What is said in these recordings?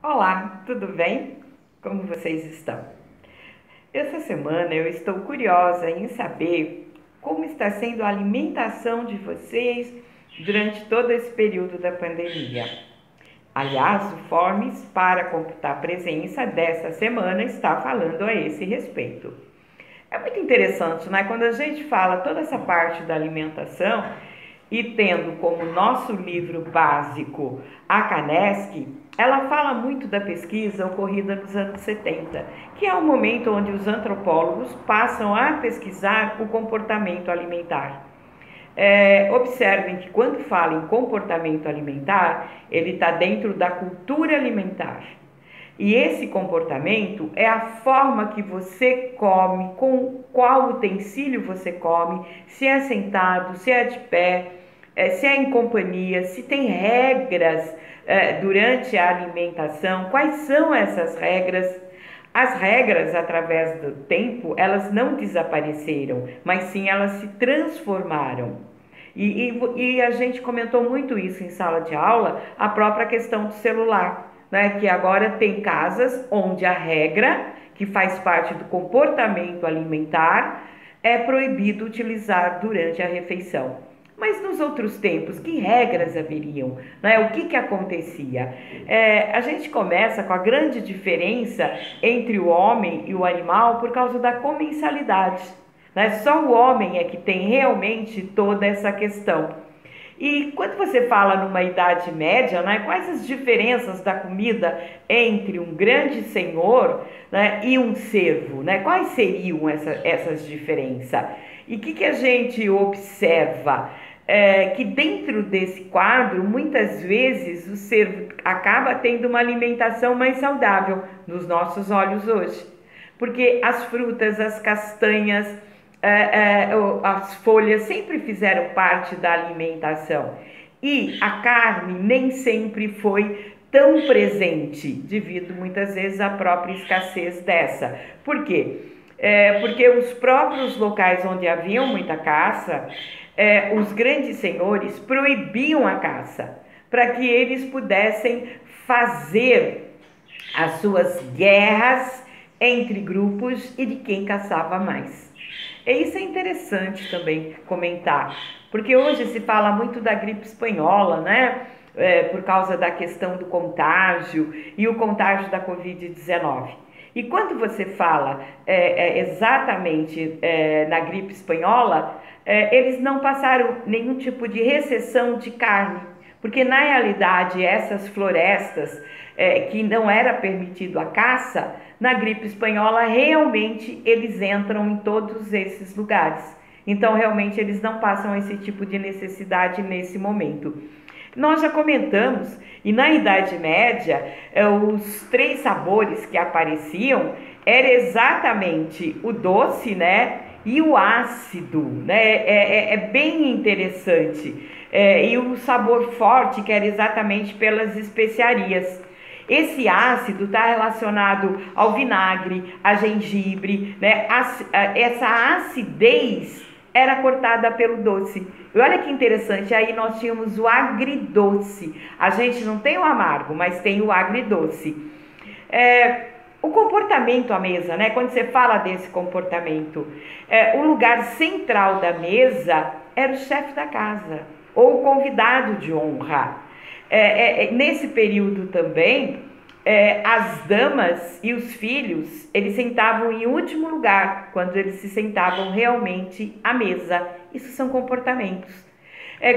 Olá, tudo bem? Como vocês estão? Essa semana eu estou curiosa em saber como está sendo a alimentação de vocês durante todo esse período da pandemia. Aliás, o Forms para computar a presença dessa semana está falando a esse respeito. É muito interessante, né? Quando a gente fala toda essa parte da alimentação e tendo como nosso livro básico a Canesc, ela fala muito da pesquisa ocorrida nos anos 70, que é o momento onde os antropólogos passam a pesquisar o comportamento alimentar. Observem que quando fala em comportamento alimentar, ele está dentro da cultura alimentar. E esse comportamento é a forma que você come, com qual utensílio você come, se é sentado, se é de pé, se é em companhia, se tem regras durante a alimentação, quais são essas regras. As regras, através do tempo, elas não desapareceram, mas sim elas se transformaram. E a gente comentou muito isso em sala de aula, a própria questão do celular, né? Que agora tem casas onde a regra, que faz parte do comportamento alimentar, é proibido utilizar durante a refeição. Mas nos outros tempos, que regras haveriam? Né? O que acontecia? A gente começa com a grande diferença entre o homem e o animal por causa da comensalidade. Né? Só o homem é que tem realmente toda essa questão. E quando você fala numa idade média, né, quais as diferenças da comida entre um grande senhor, né, e um servo? Né? Quais seriam essas diferenças? E o que a gente observa? Que dentro desse quadro, muitas vezes, o servo acaba tendo uma alimentação mais saudável nos nossos olhos hoje. Porque as frutas, as castanhas, as folhas sempre fizeram parte da alimentação. E a carne nem sempre foi tão presente, devido muitas vezes à própria escassez dessa. Por quê? Porque os próprios locais onde haviam muita caça, os grandes senhores proibiam a caça, para que eles pudessem fazer as suas guerras entre grupos e de quem caçava mais. E isso é interessante também comentar, porque hoje se fala muito da gripe espanhola, né? Por causa da questão do contágio e o contágio da Covid-19. E quando você fala exatamente na gripe espanhola, eles não passaram nenhum tipo de recessão de carne, porque na realidade essas florestas que não era permitido a caça, na gripe espanhola realmente eles entram em todos esses lugares. Então realmente eles não passam esse tipo de necessidade nesse momento. Nós já comentamos, e na Idade Média, os 3 sabores que apareciam era exatamente o doce, né, e o ácido, né, é bem interessante. E o sabor forte, que era exatamente pelas especiarias. Esse ácido está relacionado ao vinagre, a gengibre, né? Essa acidez era cortada pelo doce. E olha que interessante, aí nós tínhamos o agridoce. A gente não tem o amargo, mas tem o agridoce. O comportamento à mesa, né? Quando você fala desse comportamento, o lugar central da mesa era o chefe da casa, ou o convidado de honra. Nesse período também, as damas e os filhos, eles sentavam em último lugar, quando eles se sentavam realmente à mesa. Isso são comportamentos.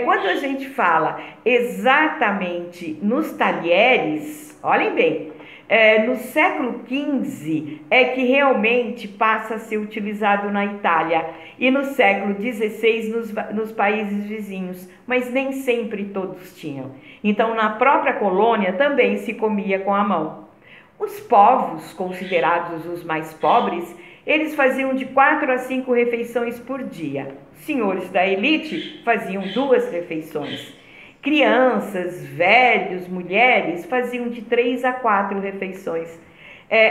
Quando a gente fala exatamente nos talheres, olhem bem, no século XV é que realmente passa a ser utilizado na Itália e no século XVI nos países vizinhos, mas nem sempre todos tinham. Então, na própria colônia também se comia com a mão. Os povos, considerados os mais pobres, eles faziam de 4 a 5 refeições por dia. Senhores da elite faziam 2 refeições. Crianças, velhos, mulheres faziam de 3 a 4 refeições.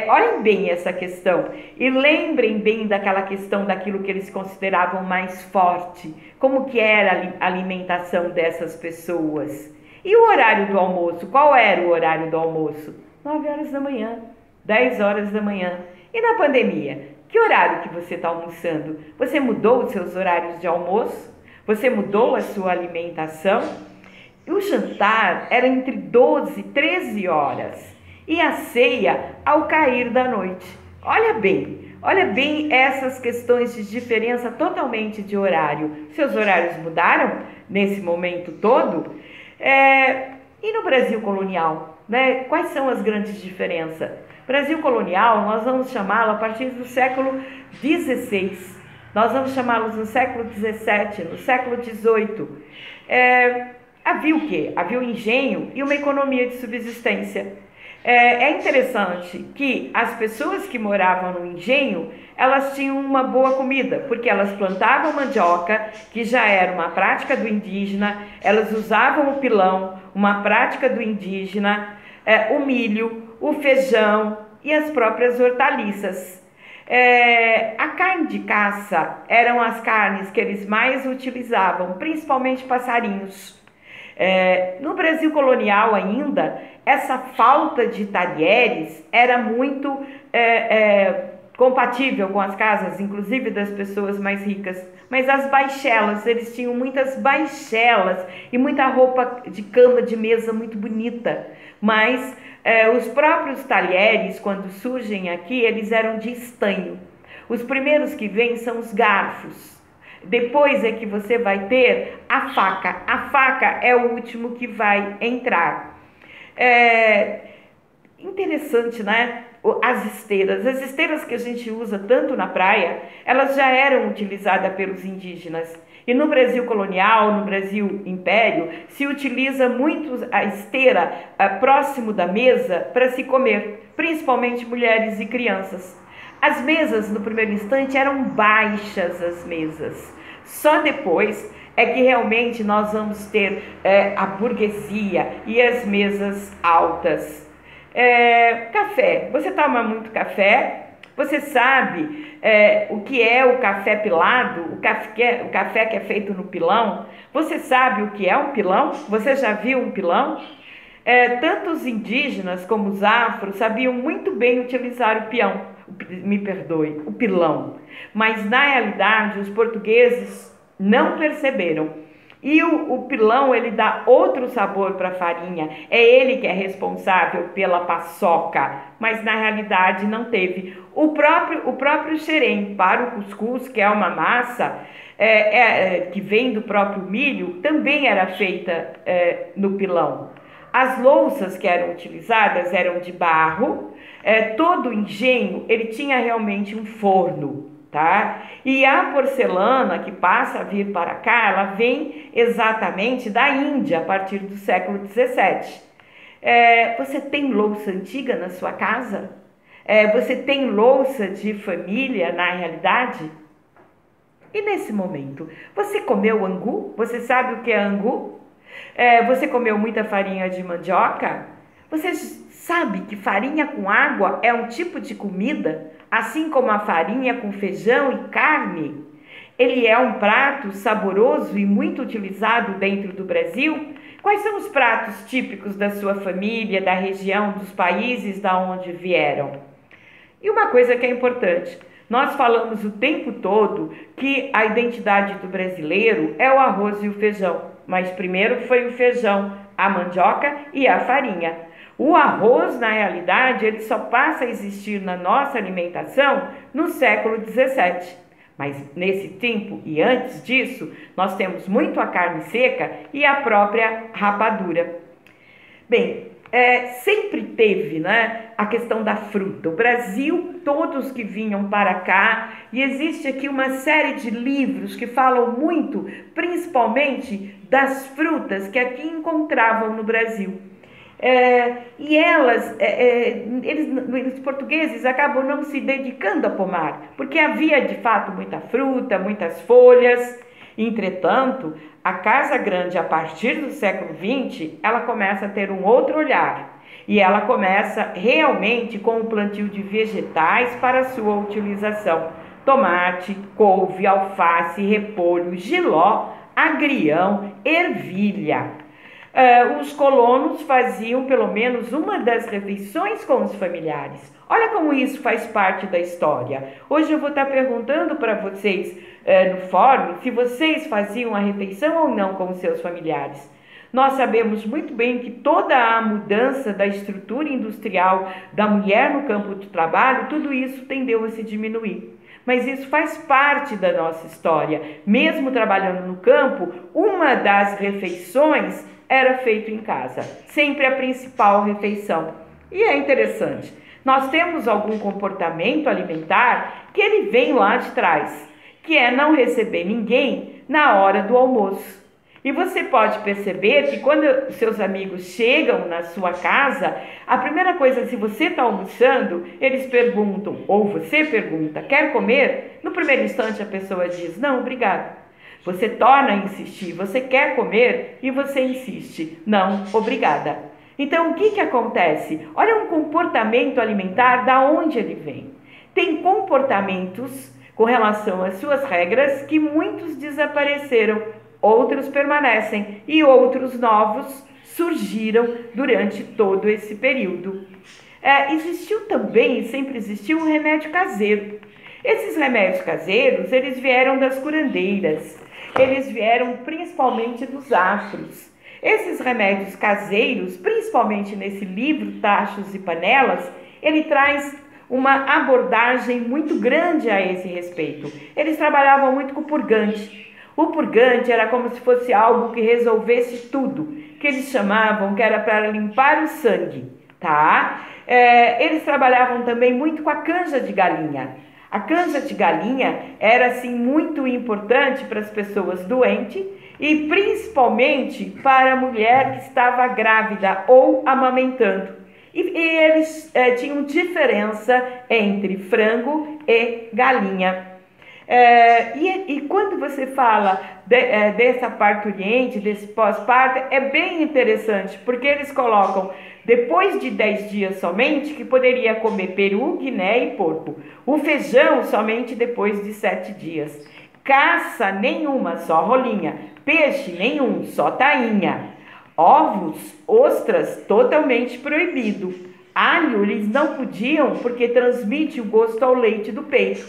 Olhem bem essa questão e lembrem bem daquela questão daquilo que eles consideravam mais forte, como que era a alimentação dessas pessoas. E o horário do almoço? Qual era o horário do almoço? 9 horas da manhã, 10 horas da manhã. E na pandemia, que horário que você está almoçando? Você mudou os seus horários de almoço? Você mudou a sua alimentação? E o jantar era entre 12 e 13 horas e a ceia ao cair da noite. Olha bem essas questões de diferença totalmente de horário. Seus horários mudaram nesse momento todo? E no Brasil colonial, né? Quais são as grandes diferenças? Brasil colonial, nós vamos chamá-lo a partir do século XVI. Nós vamos chamá-los no século XVII, no século XVIII. Havia o quê? Havia o engenho e uma economia de subsistência. É interessante que as pessoas que moravam no engenho, elas tinham uma boa comida, porque elas plantavam mandioca, que já era uma prática do indígena, elas usavam o pilão, uma prática do indígena, o milho, o feijão e as próprias hortaliças. A carne de caça eram as carnes que eles mais utilizavam, principalmente passarinhos. No Brasil colonial ainda, essa falta de talheres era muito compatível com as casas, inclusive das pessoas mais ricas. Mas as baixelas, eles tinham muitas baixelas e muita roupa de cama, de mesa muito bonita. Mas os próprios talheres, quando surgem aqui, eles eram de estanho. Os primeiros que vêm são os garfos. Depois é que você vai ter a faca. A faca é o último que vai entrar. Interessante, né? As esteiras que a gente usa tanto na praia, elas já eram utilizadas pelos indígenas. E no Brasil colonial, no Brasil império, se utiliza muito a esteira próximo da mesa para se comer, principalmente mulheres e crianças. As mesas, no primeiro instante, eram baixas as mesas. Só depois é que realmente nós vamos ter a burguesia e as mesas altas. Café. Você toma muito café? Você sabe o que é o café pilado? O café que é feito no pilão? Você sabe o que é um pilão? Você já viu um pilão? Tanto os indígenas como os afros sabiam muito bem utilizar o pilão. Mas na realidade os portugueses não perceberam. E o pilão, ele dá outro sabor para a farinha. É ele que é responsável pela paçoca, mas na realidade não teve. O próprio xerém para o cuscuz, que é uma massa que vem do próprio milho, também era feita no pilão. As louças que eram utilizadas eram de barro. Todo o engenho, ele tinha realmente um forno. Tá? E a porcelana que passa a vir para cá, ela vem exatamente da Índia, a partir do século XVII. Você tem louça antiga na sua casa? Você tem louça de família na realidade? E nesse momento, você comeu angu? Você sabe o que é angu? Você comeu muita farinha de mandioca? Você sabe que farinha com água é um tipo de comida? Assim como a farinha com feijão e carne, ele é um prato saboroso e muito utilizado dentro do Brasil. Quais são os pratos típicos da sua família, da região, dos países da onde vieram? E uma coisa que é importante, nós falamos o tempo todo que a identidade do brasileiro é o arroz e o feijão, mas primeiro foi o feijão, a mandioca e a farinha. O arroz, na realidade, ele só passa a existir na nossa alimentação no século XVII. Mas nesse tempo e antes disso, nós temos muito a carne seca e a própria rapadura. Bem, sempre teve, né, a questão da fruta. O Brasil, todos que vinham para cá, e existe aqui uma série de livros que falam muito, principalmente das frutas que aqui encontravam no Brasil. E os portugueses acabam não se dedicando a pomar, porque havia de fato muita fruta, muitas folhas. Entretanto, a Casa Grande, a partir do século XX, ela começa a ter um outro olhar. E ela começa realmente com o plantio de vegetais para a sua utilização. Tomate, couve, alface, repolho, jiló, agrião, ervilha. Os colonos faziam pelo menos uma das refeições com os familiares. Olha como isso faz parte da história. Hoje eu vou estar perguntando para vocês no fórum se vocês faziam a refeição ou não com os seus familiares. Nós sabemos muito bem que toda a mudança da estrutura industrial da mulher no campo de trabalho, tudo isso tendeu a se diminuir. Mas isso faz parte da nossa história. Mesmo trabalhando no campo, uma das refeições era feita em casa, sempre a principal refeição. E é interessante, nós temos algum comportamento alimentar que ele vem lá de trás, que é não receber ninguém na hora do almoço. E você pode perceber que quando seus amigos chegam na sua casa, a primeira coisa, se você está almoçando, eles perguntam, ou você pergunta, quer comer? No primeiro instante a pessoa diz, não, obrigado. Você torna a insistir, você quer comer e você insiste, não, obrigada. Então o que acontece? Olha um comportamento alimentar, da onde ele vem. Tem comportamentos com relação às suas regras que muitos desapareceram, outros permanecem e outros novos surgiram durante todo esse período. Existiu também, sempre existiu, um remédio caseiro. Esses remédios caseiros, eles vieram das curandeiras, eles vieram principalmente dos afros. Esses remédios caseiros, principalmente nesse livro Tachos e Panelas, ele traz uma abordagem muito grande a esse respeito. Eles trabalhavam muito com purgante. O purgante era como se fosse algo que resolvesse tudo, que eles chamavam que era para limpar o sangue, tá? Eles trabalhavam também muito com a canja de galinha. A canja de galinha era, assim, muito importante para as pessoas doentes e principalmente para a mulher que estava grávida ou amamentando. E eles tinham diferença entre frango e galinha. E quando você fala dessa parturiente, desse pós-parto, é bem interessante, porque eles colocam depois de 10 dias somente, que poderia comer peru, guiné e porco. O feijão somente depois de 7 dias. Caça nenhuma, só rolinha. Peixe nenhum, só tainha. Ovos, ostras, totalmente proibido. Alho eles não podiam porque transmite o gosto ao leite do peito.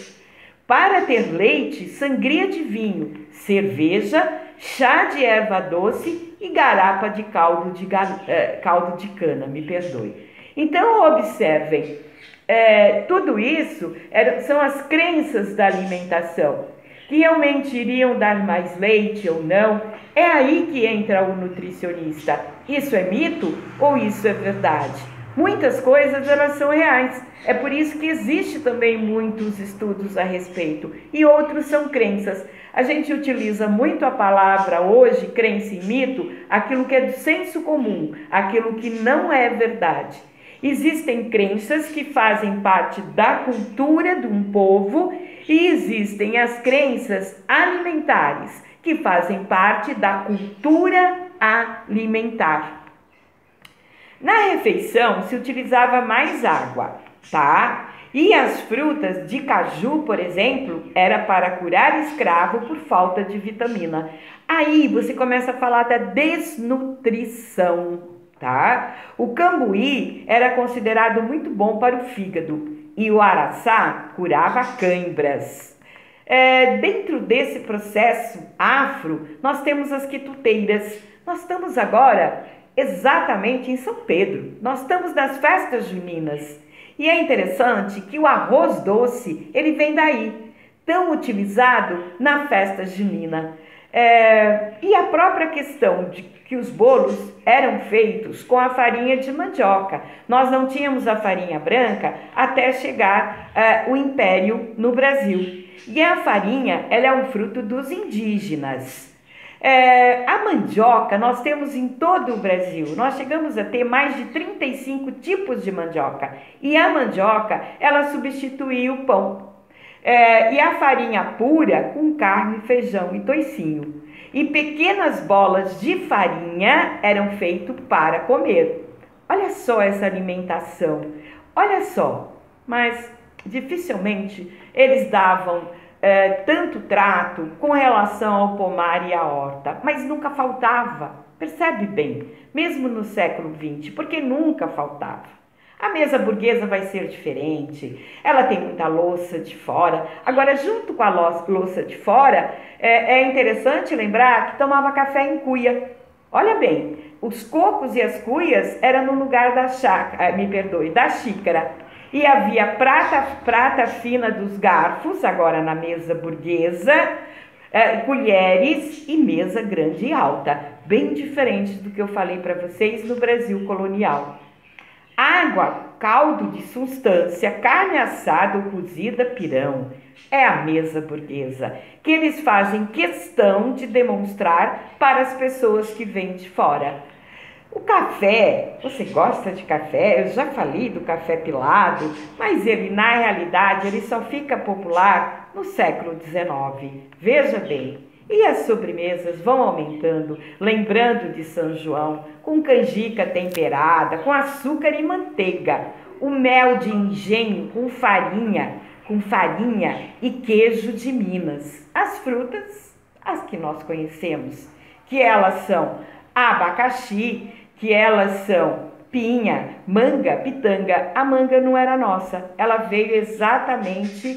Para ter leite, sangria de vinho, cerveja, chá de erva doce e garapa de caldo de cana, me perdoe. Então, observem, tudo isso são as crenças da alimentação, que realmente iriam dar mais leite ou não. É aí que entra o nutricionista. Isso é mito ou isso é verdade? Muitas coisas, elas são reais. É por isso que existe também muitos estudos a respeito. E outros são crenças. A gente utiliza muito a palavra hoje, crença e mito, aquilo que é do senso comum, aquilo que não é verdade. Existem crenças que fazem parte da cultura de um povo e existem as crenças alimentares, que fazem parte da cultura alimentar. Na refeição se utilizava mais água, tá? E as frutas de caju, por exemplo, era para curar escravo por falta de vitamina. Aí você começa a falar da desnutrição, tá? O cambuí era considerado muito bom para o fígado e o araçá curava cãibras. Dentro desse processo afro, nós temos as quituteiras. Nós estamos agora exatamente em São Pedro. Nós estamos nas festas juninas. E é interessante que o arroz doce, ele vem daí, tão utilizado na festa junina. E a própria questão de que os bolos eram feitos com a farinha de mandioca. Nós não tínhamos a farinha branca até chegar o Império no Brasil. E a farinha, ela é um fruto dos indígenas. A mandioca nós temos em todo o Brasil. Nós chegamos a ter mais de 35 tipos de mandioca. E a mandioca, ela substituía o pão. E a farinha pura com carne, feijão e toicinho. E pequenas bolas de farinha eram feitas para comer. Olha só essa alimentação. Olha só. Mas dificilmente eles davam tanto trato com relação ao pomar e à horta, mas nunca faltava. Percebe bem, mesmo no século XX, porque nunca faltava. A mesa burguesa vai ser diferente, ela tem muita louça de fora. Agora, junto com a louça de fora, é interessante lembrar que tomava café em cuia. Olha bem, os cocos e as cuias eram no lugar da da xícara. E havia prata fina dos garfos, agora na mesa burguesa, colheres e mesa grande e alta, bem diferente do que eu falei para vocês no Brasil colonial. Água, caldo de substância, carne assada ou cozida, pirão. É a mesa burguesa, que eles fazem questão de demonstrar para as pessoas que vêm de fora. O café, você gosta de café? Eu já falei do café pilado, mas ele, na realidade, ele só fica popular no século XIX. Veja bem. E as sobremesas vão aumentando, lembrando de São João, com canjica temperada, com açúcar e manteiga, o mel de engenho com farinha e queijo de Minas. As frutas, as que nós conhecemos, que elas são abacaxi, que elas são pinha, manga, pitanga. A manga não era nossa, ela veio exatamente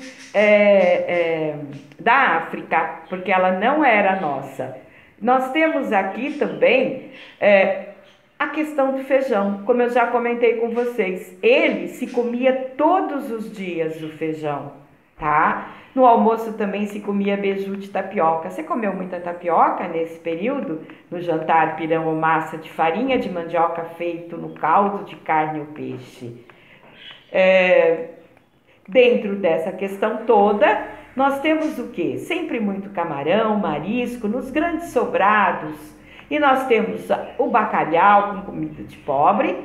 da África, porque ela não era nossa. Nós temos aqui também a questão do feijão, como eu já comentei com vocês. Ele se comia todos os dias o feijão, tá? No almoço também se comia beiju de tapioca. Você comeu muita tapioca nesse período? No jantar, pirão ou massa de farinha de mandioca feito no caldo de carne ou peixe. Dentro dessa questão toda, nós temos o quê? Sempre muito camarão, marisco, nos grandes sobrados. E nós temos o bacalhau com comida de pobre,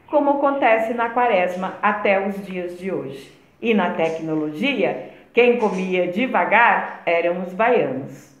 como acontece na quaresma até os dias de hoje. E na tecnologia, quem comia devagar eram os baianos.